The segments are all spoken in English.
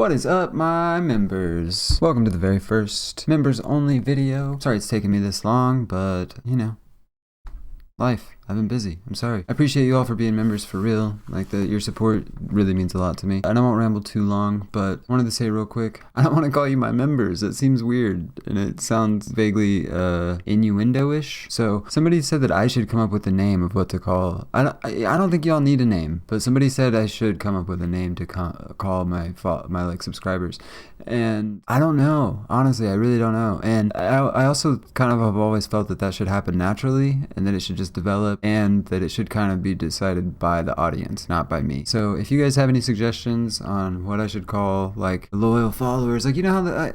What is up, my members? Welcome to the very first members only video. Sorry it's taking me this long, but you know, life. I've been busy. I'm sorry. I appreciate you all for being members for real. Your support really means a lot to me. I don't want to ramble too long, but I wanted to say real quick, I don't want to call you my members. It seems weird and it sounds vaguely innuendo-ish. So somebody said that I should come up with a name of what to call. I don't think y'all need a name, but somebody said I should come up with a name to call my subscribers. And I don't know. Honestly, I really don't know. And I also kind of have always felt that should happen naturally and that it should just develop, and that it should kind of be decided by the audience, not by me. So if you guys have any suggestions on what I should call loyal followers, you know how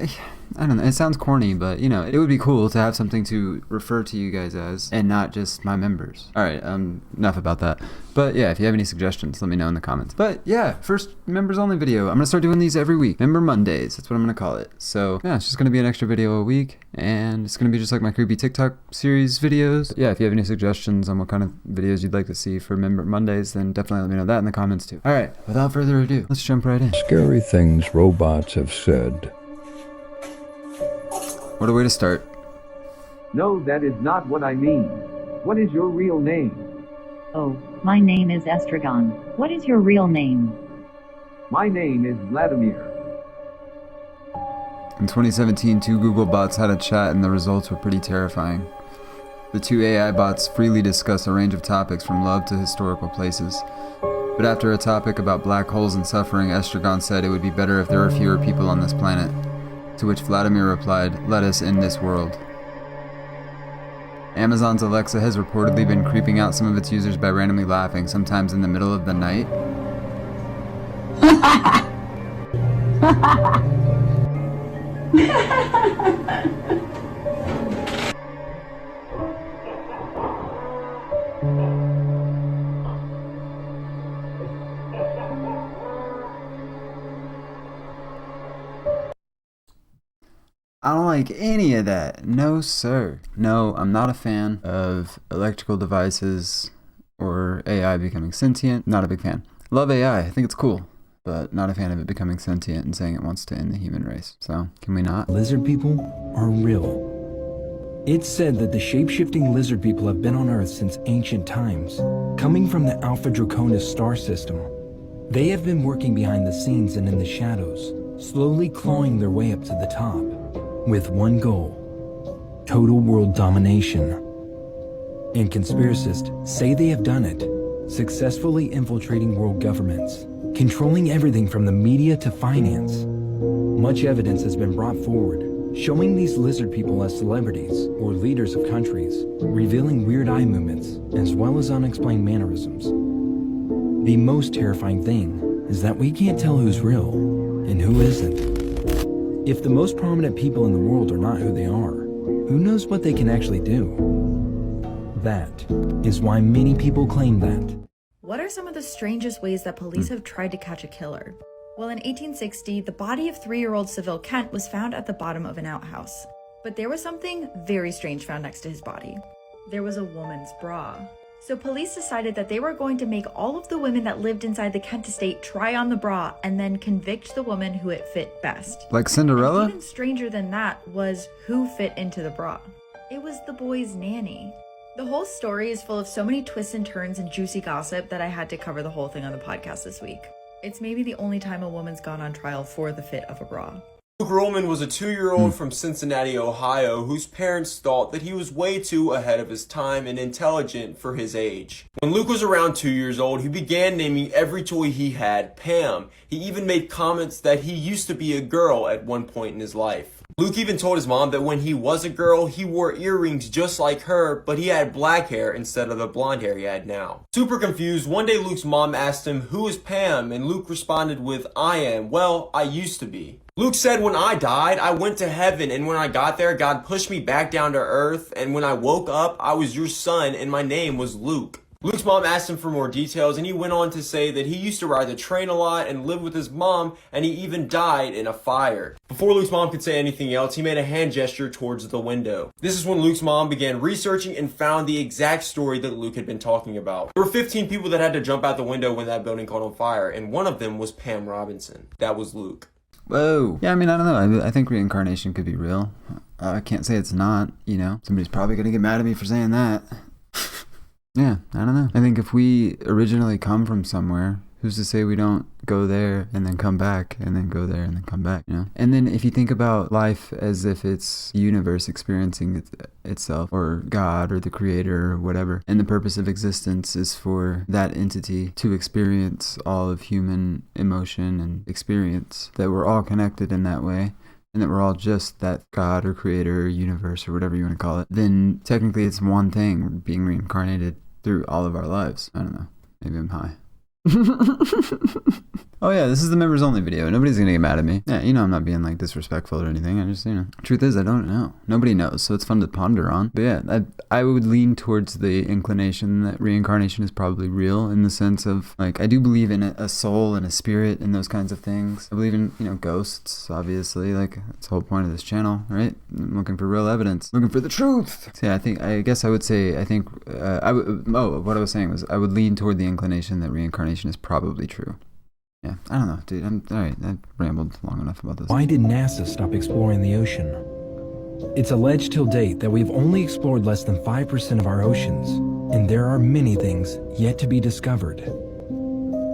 I don't know, it sounds corny, but you know, it would be cool to have something to refer to you guys as and not just my members. Alright, enough about that. But yeah, if you have any suggestions, let me know in the comments. But yeah, first members only video. I'm gonna start doing these every week. Member Mondays, that's what I'm gonna call it. So yeah, it's just gonna be an extra video a week, and it's gonna be just like my creepy TikTok series videos. Yeah, if you have any suggestions on what kind of videos you'd like to see for Member Mondays, then definitely let me know that in the comments too. Alright, without further ado, let's jump right in. Scary things robots have said. What a way to start. No, that is not what I mean. What is your real name? Oh, my name is Estragon. What is your real name? My name is Vladimir. In 2017, two Google bots had a chat and the results were pretty terrifying. The two AI bots freely discussed a range of topics from love to historical places. But after a topic about black holes and suffering, Estragon said it would be better if there were fewer people on this planet. To which Vladimir replied, "Let us end this world." Amazon's Alexa has reportedly been creeping out some of its users by randomly laughing, sometimes in the middle of the night. I don't like any of that. No, sir. No, I'm not a fan of electrical devices or AI becoming sentient. Not a big fan. Love AI. I think it's cool, but not a fan of it becoming sentient and saying it wants to end the human race. So, can we not? Lizard people are real. It's said that the shape-shifting lizard people have been on Earth since ancient times, coming from the Alpha Draconis star system. They have been working behind the scenes and in the shadows, slowly clawing their way up to the top, with one goal: total world domination. And conspiracists say they have done it, successfully infiltrating world governments, controlling everything from the media to finance. Much evidence has been brought forward, showing these lizard people as celebrities or leaders of countries, revealing weird eye movements as well as unexplained mannerisms. The most terrifying thing is that we can't tell who's real and who isn't. If the most prominent people in the world are not who they are, who knows what they can actually do? That is why many people claim that. What are some of the strangest ways that police have tried to catch a killer? Well, in 1860, the body of 3-year-old Seville Kent was found at the bottom of an outhouse. But there was something very strange found next to his body. There was a woman's bra. So police decided that they were going to make all of the women that lived inside the Kent estate try on the bra and then convict the woman who it fit best. Like Cinderella? And even stranger than that was who fit into the bra. It was the boy's nanny. The whole story is full of so many twists and turns and juicy gossip that I had to cover the whole thing on the podcast this week. It's maybe the only time a woman's gone on trial for the fit of a bra. Luke Roman was a 2-year-old from Cincinnati, Ohio, whose parents thought that he was way too ahead of his time and intelligent for his age. When Luke was around 2 years old, he began naming every toy he had Pam. He even made comments that he used to be a girl at one point in his life. Luke even told his mom that when he was a girl, he wore earrings just like her, but he had black hair instead of the blonde hair he had now. Super confused, one day Luke's mom asked him, "Who is Pam?" And Luke responded with, "I am. Well, I used to be." Luke said, "When I died, I went to heaven, and when I got there, God pushed me back down to earth, and when I woke up, I was your son, and my name was Luke." Luke's mom asked him for more details, and he went on to say that he used to ride the train a lot and live with his mom, and he even died in a fire. Before Luke's mom could say anything else, he made a hand gesture towards the window. This is when Luke's mom began researching and found the exact story that Luke had been talking about. There were 15 people that had to jump out the window when that building caught on fire, and one of them was Pam Robinson. That was Luke. Whoa. Yeah, I mean, I don't know. I think reincarnation could be real. I can't say it's not, you know. Somebody's probably gonna get mad at me for saying that. Yeah, I don't know. I think if we originally come from somewhere, who's to say we don't go there and then come back and then go there and then come back, you know? And then if you think about life as if it's the universe experiencing itself, or God or the creator or whatever, and the purpose of existence is for that entity to experience all of human emotion and experience, that we're all connected in that way, and that we're all just that God or creator or universe or whatever you want to call it, then technically it's one thing being reincarnated through all of our lives. I don't know. Maybe I'm high. Oh yeah, this is the members only video. Nobody's gonna get mad at me. Yeah, you know I'm not being like disrespectful or anything. I just, you know, truth is I don't know. Nobody knows, so it's fun to ponder on. But yeah, I would lean towards the inclination that reincarnation is probably real, in the sense of, like, I do believe in a soul and a spirit and those kinds of things. I believe in, you know, ghosts, obviously. Like, that's the whole point of this channel, right? I'm looking for real evidence, looking for the truth. So yeah, I guess I would say, what I was saying was, I would lean toward the inclination that reincarnation is probably true. Yeah, I don't know, dude. All right, I rambled long enough about this. Why did NASA stop exploring the ocean? It's alleged till date that we've only explored less than 5% of our oceans, and there are many things yet to be discovered.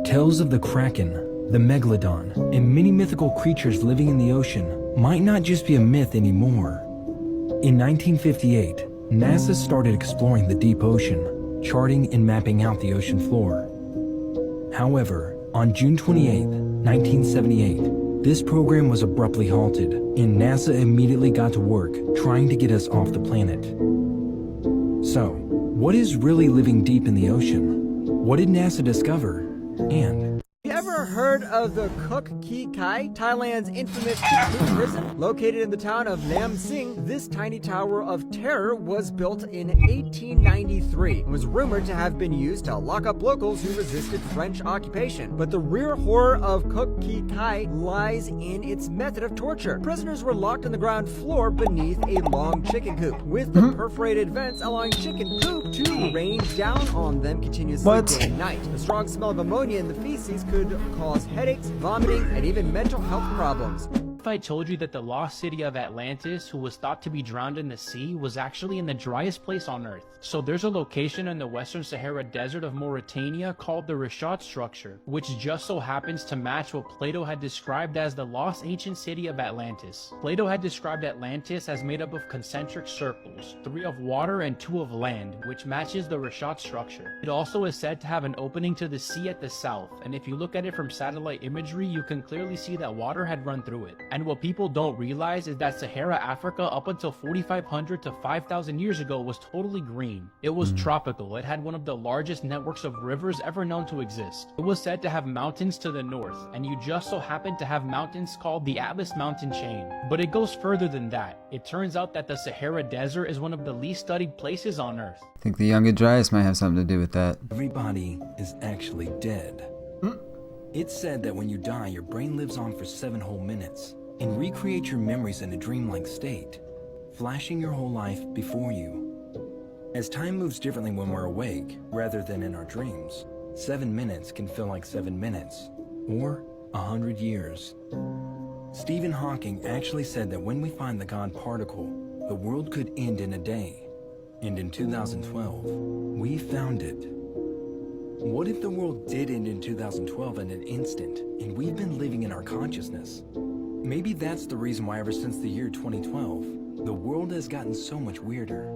Tales of the Kraken, the Megalodon, and many mythical creatures living in the ocean might not just be a myth anymore. In 1958, NASA started exploring the deep ocean, charting and mapping out the ocean floor. However, on June 28, 1978, this program was abruptly halted, and NASA immediately got to work trying to get us off the planet. So, what is really living deep in the ocean? What did NASA discover? And You ever heard of the Kuk Ki Kai, Thailand's infamous chicken prison? Located in the town of Nam Sing, this tiny tower of terror was built in 1893 and was rumored to have been used to lock up locals who resisted French occupation. But the real horror of Kuk Ki Kai lies in its method of torture. Prisoners were locked on the ground floor beneath a long chicken coop, with the perforated vents allowing chicken poop to rain down on them continuously day and night. The strong smell of ammonia in the feces could cause headaches, vomiting, and even mental health problems. If I told you that the lost city of Atlantis, who was thought to be drowned in the sea, was actually in the driest place on Earth. So there's a location in the Western Sahara Desert of Mauritania called the Rishat structure, which just so happens to match what Plato had described as the lost ancient city of Atlantis. Plato had described Atlantis as made up of concentric circles, 3 of water and 2 of land, which matches the Rishat structure. It also is said to have an opening to the sea at the south, and if you look at it from satellite imagery, you can clearly see that water had run through it. And what people don't realize is that Sahara Africa up until 4,500 to 5,000 years ago was totally green. It was tropical. It had one of the largest networks of rivers ever known to exist. It was said to have mountains to the north, and you just so happen to have mountains called the Atlas Mountain Chain. But it goes further than that. It turns out that the Sahara Desert is one of the least studied places on Earth. I think the Young Adrias might have something to do with that. everybody is actually dead. It's said that when you die, your brain lives on for 7 whole minutes and recreates your memories in a dreamlike state, flashing your whole life before you. As time moves differently when we're awake, rather than in our dreams, 7 minutes can feel like 7 minutes, or 100 years. Stephen Hawking actually said that when we find the God particle, the world could end in a day. And in 2012, we found it. What if the world did end in 2012 in an instant, and we've been living in our consciousness? Maybe that's the reason why ever since the year 2012, the world has gotten so much weirder.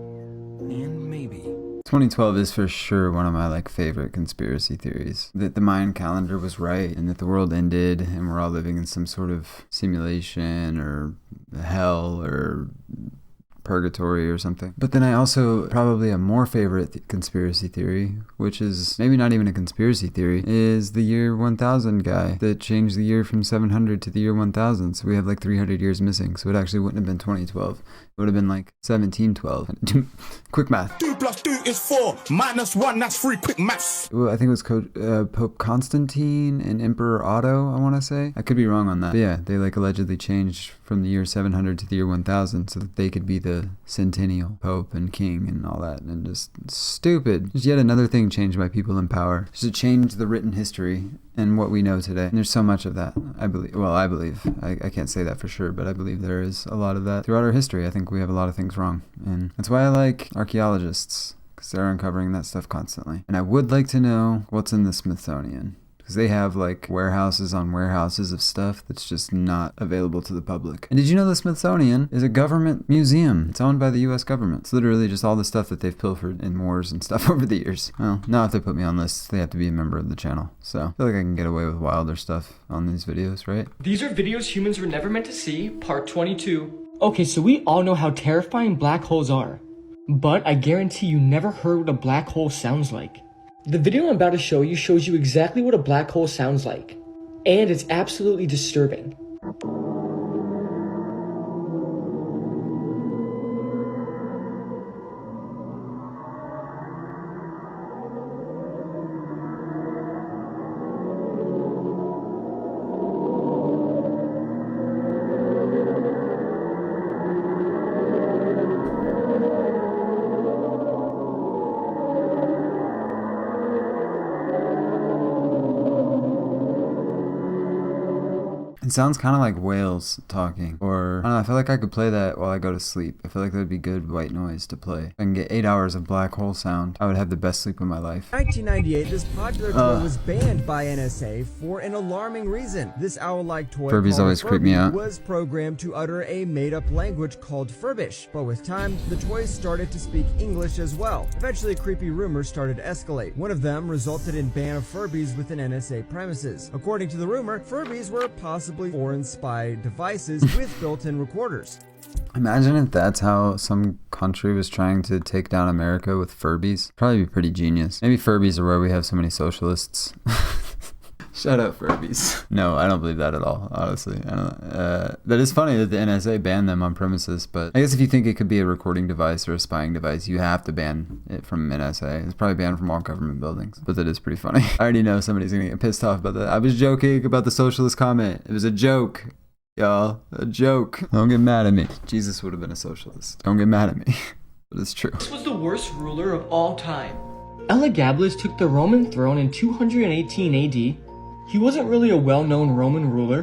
And maybe 2012 is for sure one of my favorite conspiracy theories. That the Mayan calendar was right, and that the world ended, and we're all living in some sort of simulation or hell or purgatory or something. But then I also, probably a more favorite conspiracy theory, which is maybe not even a conspiracy theory, is the year 1000 guy that changed the year from 700 to the year 1000. So we have 300 years missing. So it actually wouldn't have been 2012. It would have been 1712. Quick math. 2 + 2 is 4. -1, that's 3. Quick maths. Well, I think it was Pope Constantine and Emperor Otto, I want to say. I could be wrong on that. But yeah, they allegedly changed from the year 700 to the year 1000 so that they could be the a centennial pope and king and all that, and just stupid. Just yet another thing changed by people in power. Just to change the written history and what we know today. And there's so much of that, I believe. Well, I believe. I can't say that for sure, but I believe there is a lot of that throughout our history. I think we have a lot of things wrong. And that's why I like archaeologists, because they're uncovering that stuff constantly. And I would like to know what's in the Smithsonian, because they have like warehouses on warehouses of stuff that's just not available to the public. And did you know the Smithsonian is a government museum? It's owned by the US government. It's literally just all the stuff that they've pilfered in wars and stuff over the years. Well, now if they put me on lists, they have to be a member of the channel. So I feel like I can get away with wilder stuff on these videos, right? These are videos humans were never meant to see, part 22. Okay, so we all know how terrifying black holes are, but I guarantee you never heard what a black hole sounds like. The video I'm about to show you shows you exactly what a black hole sounds like, and it's absolutely disturbing. It sounds kind of like whales talking, or I don't know, I feel like I could play that while I go to sleep. I feel like that would be good white noise to play. If I can get 8 hours of black hole sound, I would have the best sleep of my life. 1998, this popular toy was banned by NSA for an alarming reason. This owl-like toy Furbies always creep me out. Was programmed to utter a made-up language called Furbish, but with time, the toys started to speak English as well. Eventually, creepy rumors started to escalate. One of them resulted in ban of Furbies within NSA premises. According to the rumor, Furbies were possibly foreign spy devices with built-in recorders. Imagine if that's how some country was trying to take down America with Furbies. Probably be pretty genius. Maybe Furbies are where we have so many socialists. Shout out Furbies. No, I don't believe that at all, honestly. I don't, that is funny that the NSA banned them on premises, but I guess if you think it could be a recording device or a spying device, you have to ban it from NSA. It's probably banned from all government buildings, but that is pretty funny. I already know somebody's gonna get pissed off about that. I was joking about the socialist comment. It was a joke, y'all. A joke. Don't get mad at me. Jesus would have been a socialist. Don't get mad at me. But it's true. This was the worst ruler of all time. Elagabalus took the Roman throne in 218 AD. He wasn't really a well-known Roman ruler,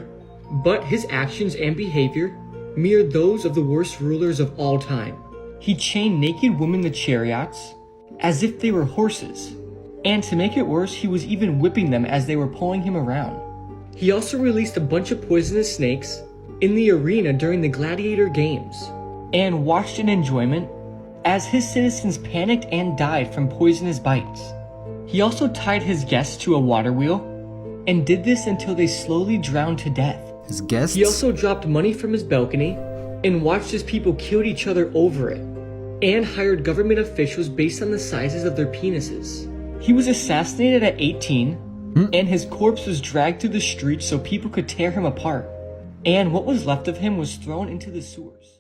but his actions and behavior mirrored those of the worst rulers of all time. He chained naked women to chariots as if they were horses, and to make it worse, he was even whipping them as they were pulling him around. He also released a bunch of poisonous snakes in the arena during the gladiator games, and watched in enjoyment as his citizens panicked and died from poisonous bites. He also tied his guests to a water wheel and did this until they slowly drowned to death. His guests? He also dropped money from his balcony and watched as people killed each other over it, and hired government officials based on the sizes of their penises. He was assassinated at 18, and his corpse was dragged through the streets so people could tear him apart, and what was left of him was thrown into the sewers.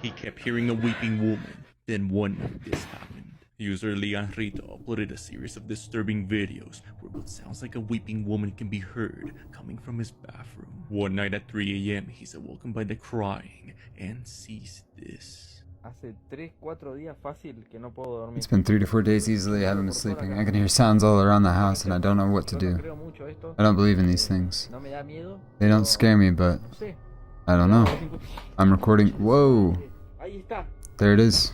He kept hearing a weeping woman. Then one night this happened. User Leon Rito uploaded a series of disturbing videos where what sounds like a weeping woman can be heard coming from his bathroom. One night at 3 a.m. he's awoken by the crying and sees this. It's been 3 to 4 days easily I haven't been sleeping. I can hear sounds all around the house and I don't know what to do. I don't believe in these things. They don't scare me, but I don't know. I'm recording. Whoa! There it is.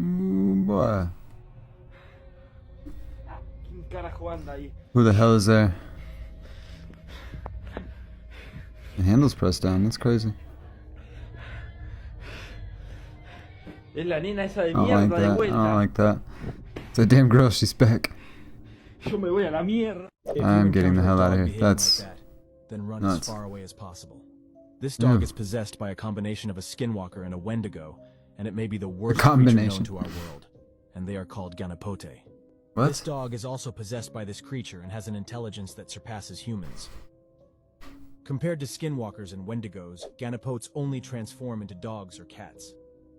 Ooh, boy. Who the hell is there? The handle's pressed down, that's crazy. I don't like that, I don't like that. It's a damn girl, she's back. I'm getting the hell out of here. That's then run nuts. as far away as possible. This dog is possessed by a combination of a skinwalker and a wendigo, and it may be the worst creature known to our world. And they are called Ganapote. What? This dog is also possessed by this creature and has an intelligence that surpasses humans. Compared to skinwalkers and wendigos, Ganapotes only transform into dogs or cats.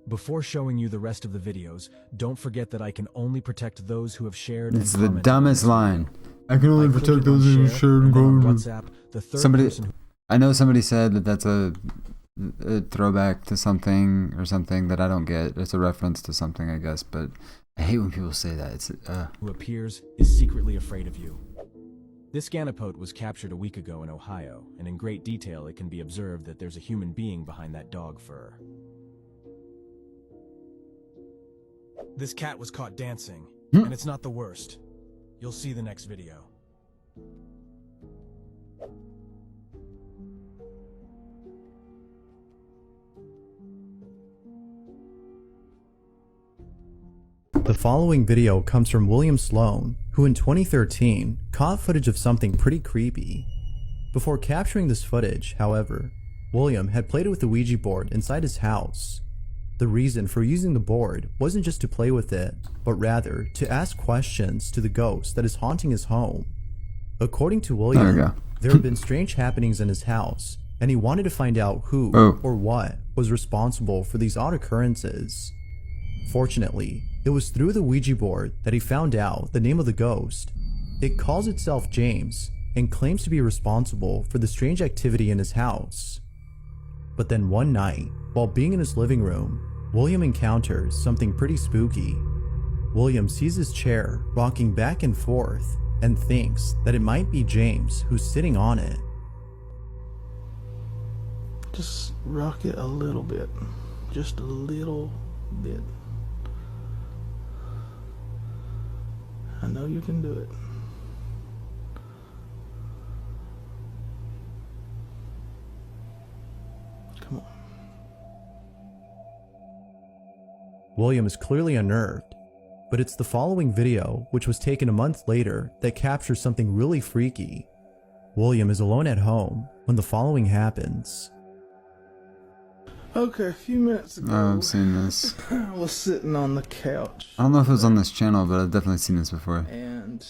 Before showing you the rest of the videos, don't forget that I can only protect those who have shared. It's the dumbest line. I can only I clicked protect it on those who share, share and and then on go. WhatsApp, the third Somebody, person who I know somebody said that that's a throwback to something or something that I don't get. It's a reference to something, I guess, but I hate when people say that. It's who appears is secretly afraid of you. This Ganapote was captured a week ago in Ohio, and in great detail it can be observed that there's a human being behind that dog fur. This cat was caught dancing, and it's not the worst. You'll see the next video. The following video comes from William Sloan, who in 2013 caught footage of something pretty creepy. Before capturing this footage, however, William had played with the Ouija board inside his house. The reason for using the board wasn't just to play with it, but rather to ask questions to the ghost that is haunting his home. According to William, there had been strange happenings in his house, and he wanted to find out who or what was responsible for these odd occurrences. Fortunately, it was through the Ouija board that he found out the name of the ghost. It calls itself James and claims to be responsible for the strange activity in his house. But then one night, while being in his living room, William encounters something pretty spooky. William sees his chair rocking back and forth and thinks that it might be James who's sitting on it. Just rock it a little bit. Just a little bit. I know you can do it. Come on. William is clearly unnerved, but it's the following video, which was taken a month later, that captures something really freaky. William is alone at home when the following happens. Okay, a few minutes ago, I've seen this. I was sitting on the couch. I don't know if it was on this channel, but I've definitely seen this before.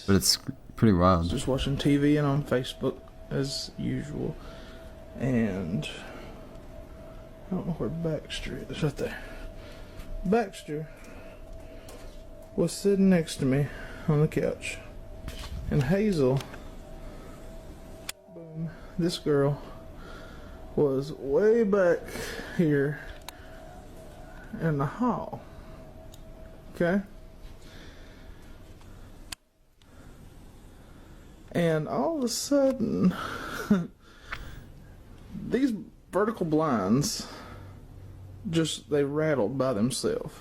But it's pretty wild. Just watching TV and on Facebook as usual. And I don't know where Baxter is. Right there. Baxter was sitting next to me on the couch. And Hazel, boom, this girl, was way back here in the hall. Okay? And all of a sudden, these vertical blinds they rattled by themselves.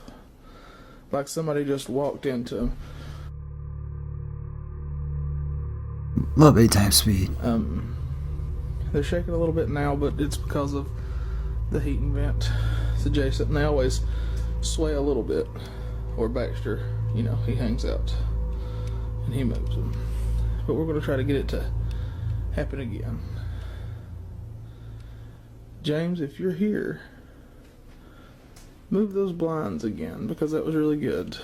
Like somebody just walked into them. Love 8 times speed. They're shaking a little bit now, but it's because of the heating vent. It's adjacent, and they always sway a little bit. Or Baxter, you know, he hangs out and he moves them. But we're going to try to get it to happen again. James, if you're here, move those blinds again, because that was really good.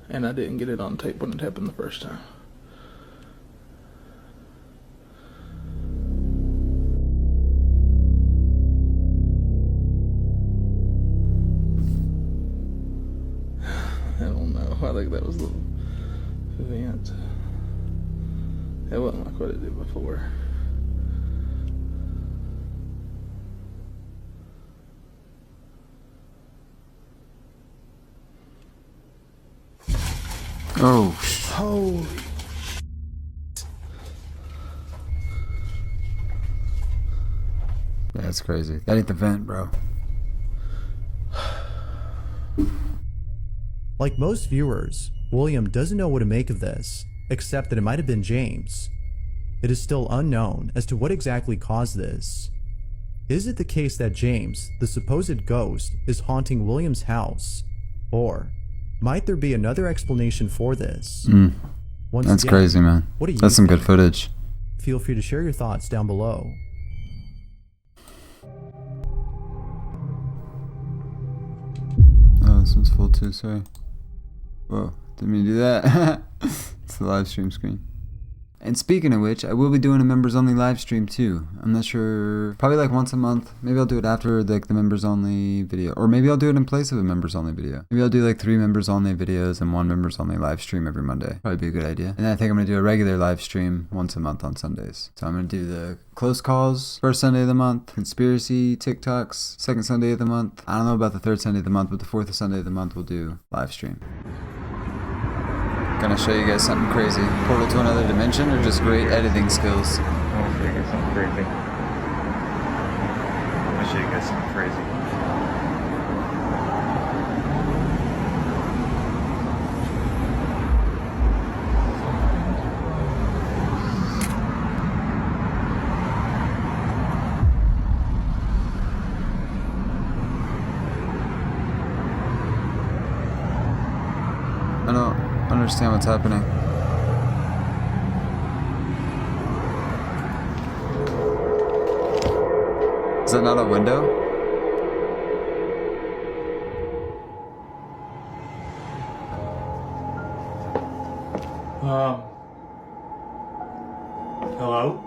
And I didn't get it on tape when it happened the first time. I don't know. I think that was the vent. It wasn't like what it did before. Oh. Holy. That's crazy. That ain't the vent, bro. Like most viewers, William doesn't know what to make of this, except that it might have been James. It is still unknown as to what exactly caused this. Is it the case that James, the supposed ghost, is haunting William's house? Or might there be another explanation for this? That's crazy, man. What do you That's some think? good footage. Feel free to share your thoughts down below. Oh, this one's full too, sorry. Whoa, didn't mean to do that. It's the live stream screen. And speaking of which, I will be doing a members only live stream too. I'm not sure, probably like once a month. Maybe I'll do it after like the members only video, or maybe I'll do it in place of a members only video. Maybe I'll do like 3 members only videos and 1 members only live stream every Monday. Probably be a good idea. And I think I'm gonna do a regular live stream once a month on Sundays. So I'm gonna do the close calls first Sunday of the month, conspiracy TikToks second Sunday of the month. I don't know about the 3rd Sunday of the month, but the 4th Sunday of the month we'll do live stream. Gonna show you guys something crazy. Portal to another dimension or just great editing skills? I'm gonna show you guys something crazy. I'm gonna show you guys something crazy. I don't understand what's happening. Is that not a window? Hello? Hello?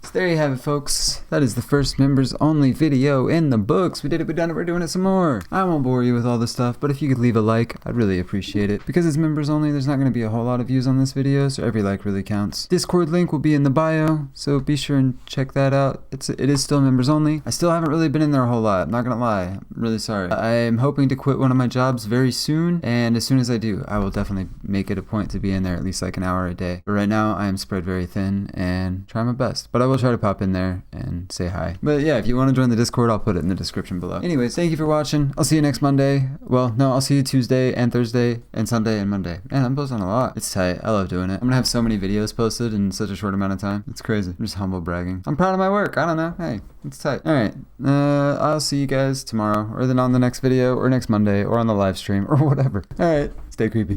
So there you have it, folks. That is the first members only video in the books. We did it, we done it, we're doing it some more. I won't bore you with all this stuff, but if you could leave a like, I'd really appreciate it. Because it's members only, there's not going to be a whole lot of views on this video, so every like really counts. Discord link will be in the bio, so be sure and check that out. It is still members only. I still haven't really been in there a whole lot, I'm not going to lie. I'm really sorry. I'm hoping to quit one of my jobs very soon, and as soon as I do, I will definitely make it a point to be in there at least like an hour a day. But right now, I am spread very thin and try my best. But I will try to pop in there and say hi. But yeah, if you want to join the Discord, I'll put it in the description below. Anyways, thank you for watching. I'll see you next Monday. Well, no, I'll see you Tuesday and Thursday and Sunday and Monday. Man, I'm posting a lot. It's tight. I love doing it. I'm gonna have so many videos posted in such a short amount of time. It's crazy. I'm just humble bragging. I'm proud of my work. I don't know. Hey, it's tight. All right. I'll see you guys tomorrow, or then on the next video, or next Monday, or on the live stream, or whatever. All right. Stay creepy.